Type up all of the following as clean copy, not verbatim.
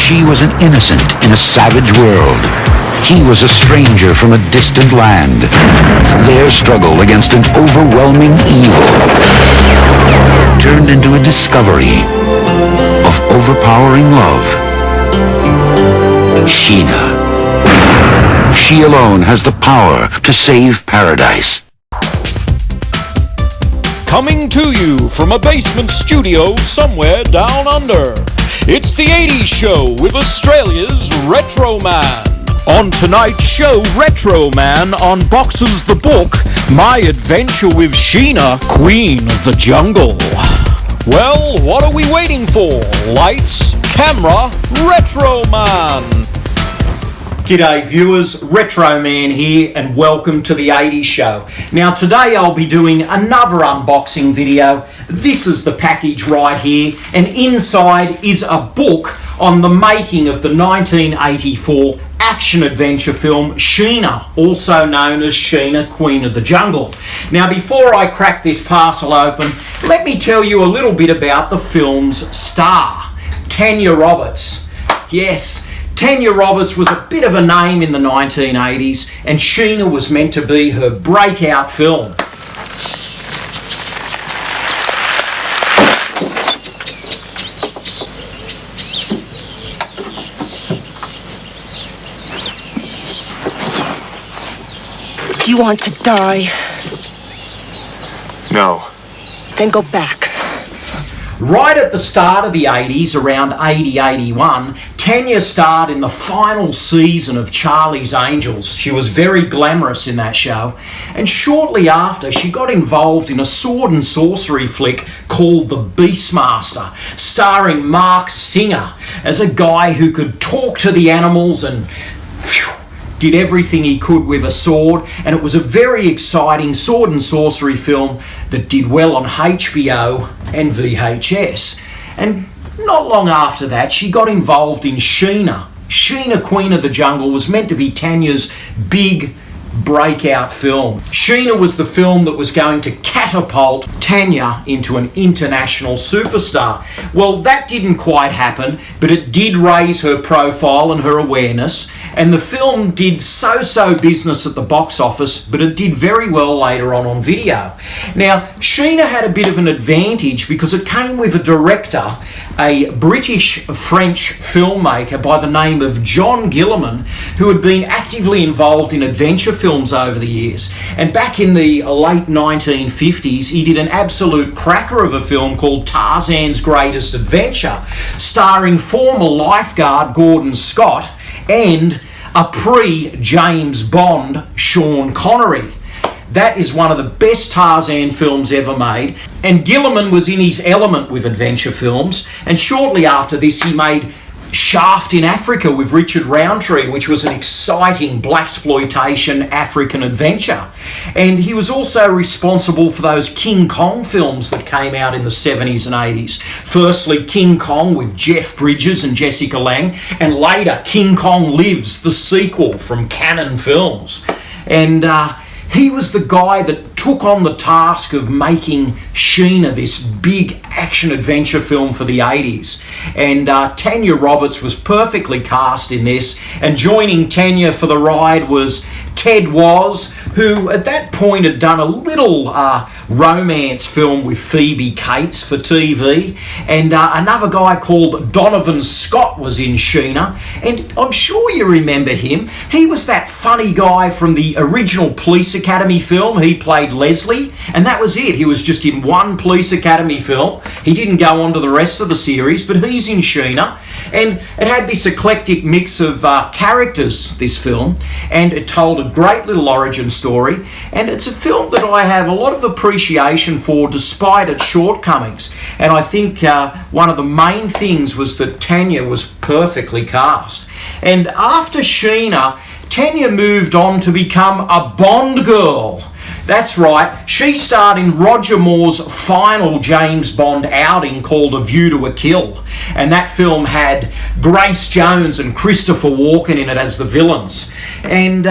She was an innocent in a savage world. He was a stranger from a distant land. Their struggle against an overwhelming evil turned into a discovery of overpowering love. Sheena. She alone has the power to save paradise. Coming to you from a basement studio somewhere down under, it's the 80s Show with Australia's Retro Man. On tonight's show, Retro Man unboxes the book, My Adventure with Sheena, Queen of the Jungle. Well, what are we waiting for? Lights, camera, Retro Man. G'day viewers, Retro Man here and welcome to the 80s Show. Now today I'll be doing another unboxing video. This is the package right here, and inside is a book on the making of the 1984 action-adventure film Sheena, also known as Sheena, Queen of the Jungle. Now before I crack this parcel open, let me tell you a little bit about the film's star, Tanya Roberts. Yes, Tanya Roberts was a bit of a name in the 1980s, and Sheena was meant to be her breakout film. Do you want to die? No. Then go back. Right at the start of the 80s, around 80-81, Tanya starred in the final season of Charlie's Angels. She was very glamorous in that show. And shortly after, she got involved in a sword and sorcery flick called The Beastmaster, starring Mark Singer as a guy who could talk to the animals and did everything he could with a sword. And it was a very exciting sword and sorcery film that did well on HBO and VHS. And not long after that, she got involved in Sheena. Sheena, Queen of the Jungle was meant to be Tanya's big breakout film. Sheena was the film that was going to catapult Tanya into an international superstar. Well, that didn't quite happen, but it did raise her profile and her awareness, and the film did so-so business at the box office, but it did very well later on video. Now, Sheena had a bit of an advantage because it came with a director, a British-French filmmaker by the name of John Gilliman, who had been actively involved in adventure films over the years. And back in the late 1950s, he did an absolute cracker of a film called Tarzan's Greatest Adventure, starring former lifeguard Gordon Scott and a pre-James Bond Sean Connery. That is one of the best Tarzan films ever made, and Gilliman was in his element with adventure films. And shortly after this, he made Shaft in Africa with Richard Roundtree, which was an exciting blaxploitation African adventure. And he was also responsible for those King Kong films that came out in the 70s and 80s. Firstly, King Kong with Jeff Bridges and Jessica Lange, and later King Kong Lives, the sequel from Cannon Films. And he was the guy that took on the task of making Sheena this big action-adventure film for the 80s. And Tanya Roberts was perfectly cast in this, and joining Tanya for the ride was Ted Was, who at that point had done a little romance film with Phoebe Cates for TV, and another guy called Donovan Scott was in Sheena, and I'm sure you remember him. He was that funny guy from the original Police Academy film. He played Leslie, and that was it. He was just in one Police Academy film. He didn't go on to the rest of the series, but he's in Sheena. And it had this eclectic mix of characters, this film, and it told a great little origin story, and it's a film that I have a lot of appreciation for despite its shortcomings. And I think one of the main things was that Tanya was perfectly cast. And after Sheena, Tanya moved on to become a Bond girl. That's right, she starred in Roger Moore's final James Bond outing called A View to a Kill, and that film had Grace Jones and Christopher Walken in it as the villains. And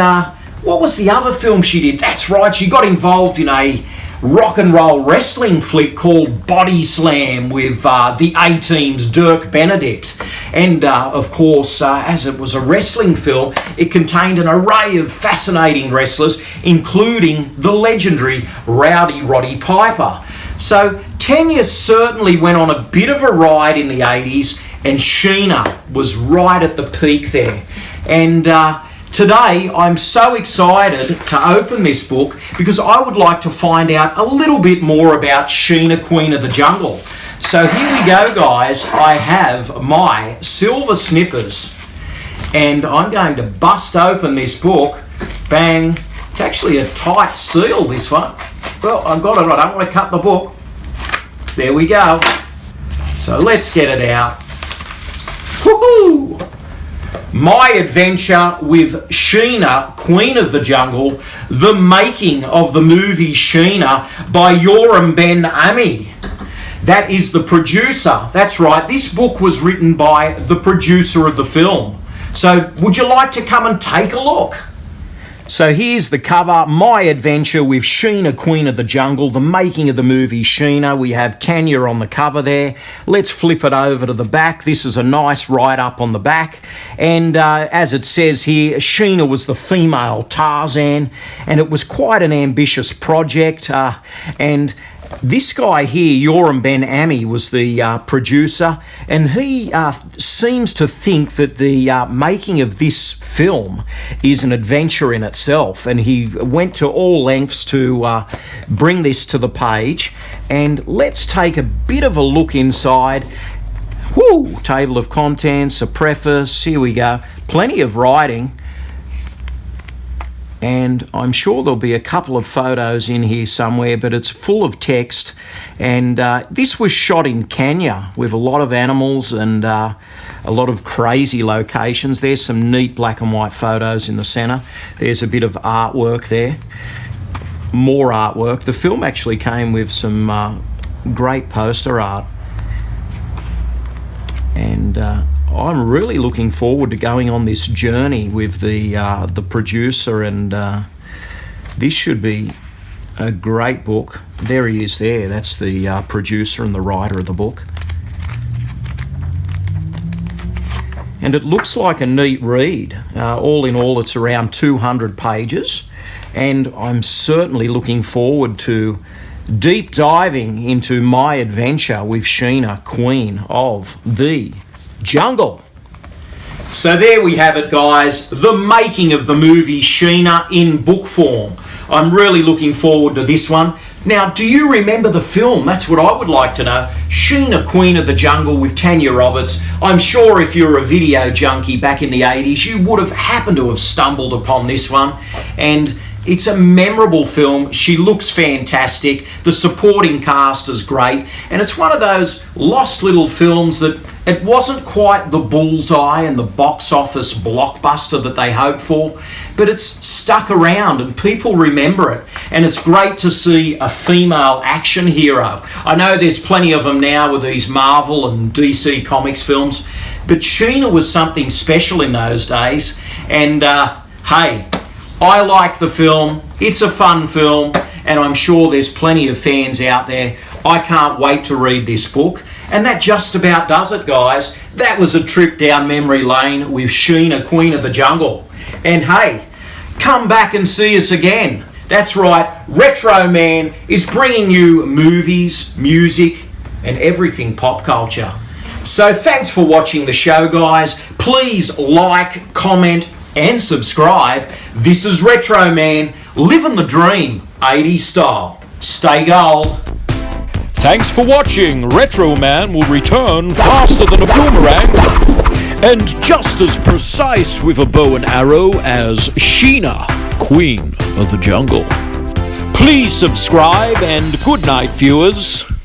what was the other film she did? That's right, she got involved in a rock and roll wrestling flick called Body Slam with the A-Team's Dirk Benedict. And of course, as it was a wrestling film, it contained an array of fascinating wrestlers, including the legendary Rowdy Roddy Piper. So Tanya certainly went on a bit of a ride in the 80s, and Sheena was right at the peak there. And today I'm so excited to open this book because I would like to find out a little bit more about Sheena, Queen of the Jungle. So here we go, guys. I have my silver snippers and I'm going to bust open this book. Bang. It's actually a tight seal, this one. Well, I've got it. I don't want to cut the book. There we go. So let's get it out. Woohoo! My Adventure with Sheena, Queen of the Jungle, the making of the movie Sheena by Yoram Ben Ami. That is the producer. That's right, this book was written by the producer of the film. So would you like to come and take a look? So here's the cover, My Adventure with Sheena, Queen of the Jungle, the making of the movie Sheena. We have Tanya on the cover there. Let's flip it over to the back. This is a nice write-up on the back. And as it says here, Sheena was the female Tarzan, and it was quite an ambitious project. And this guy here, Yoram Ben Ami, was the producer, and he seems to think that the making of this film is an adventure in itself, and he went to all lengths to bring this to the page. And let's take a bit of a look inside. Woo! Table of contents, a preface, here we go. Plenty of writing. And I'm sure there'll be a couple of photos in here somewhere, but it's full of text. And this was shot in Kenya with a lot of animals and a lot of crazy locations. There's some neat black and white photos in the centre. There's a bit of artwork there. More artwork. The film actually came with some great poster art. And I'm really looking forward to going on this journey with the producer, and this should be a great book. There he is there. That's the producer and the writer of the book. And it looks like a neat read. All in all, it's around 200 pages, and I'm certainly looking forward to deep diving into my adventure with Sheena, Queen of the Jungle. So there we have it, guys, the making of the movie Sheena in book form. I'm really looking forward to this one. Now, do you remember the film? That's what I would like to know. Sheena, Queen of the Jungle with Tanya Roberts. I'm sure if you're a video junkie back in the 80s, you would have happened to have stumbled upon this one. And it's a memorable film. She looks fantastic. The supporting cast is great. And it's one of those lost little films that it wasn't quite the bullseye and the box office blockbuster that they hoped for, but it's stuck around and people remember it. And it's great to see a female action hero. I know there's plenty of them now with these Marvel and DC Comics films, but Sheena was something special in those days. And hey, I like the film. It's a fun film, and I'm sure there's plenty of fans out there. I can't wait to read this book. And that just about does it, guys. That was a trip down memory lane with Sheena, Queen of the Jungle. And hey, come back and see us again. That's right, Retro Man is bringing you movies, music, and everything pop culture. So thanks for watching the show, guys. Please like, comment, and subscribe. This is Retro Man, living the dream, 80s style. Stay gold. Thanks for watching. Retro Man will return faster than a boomerang and just as precise with a bow and arrow as Sheena, Queen of the Jungle. Please subscribe and good night, viewers.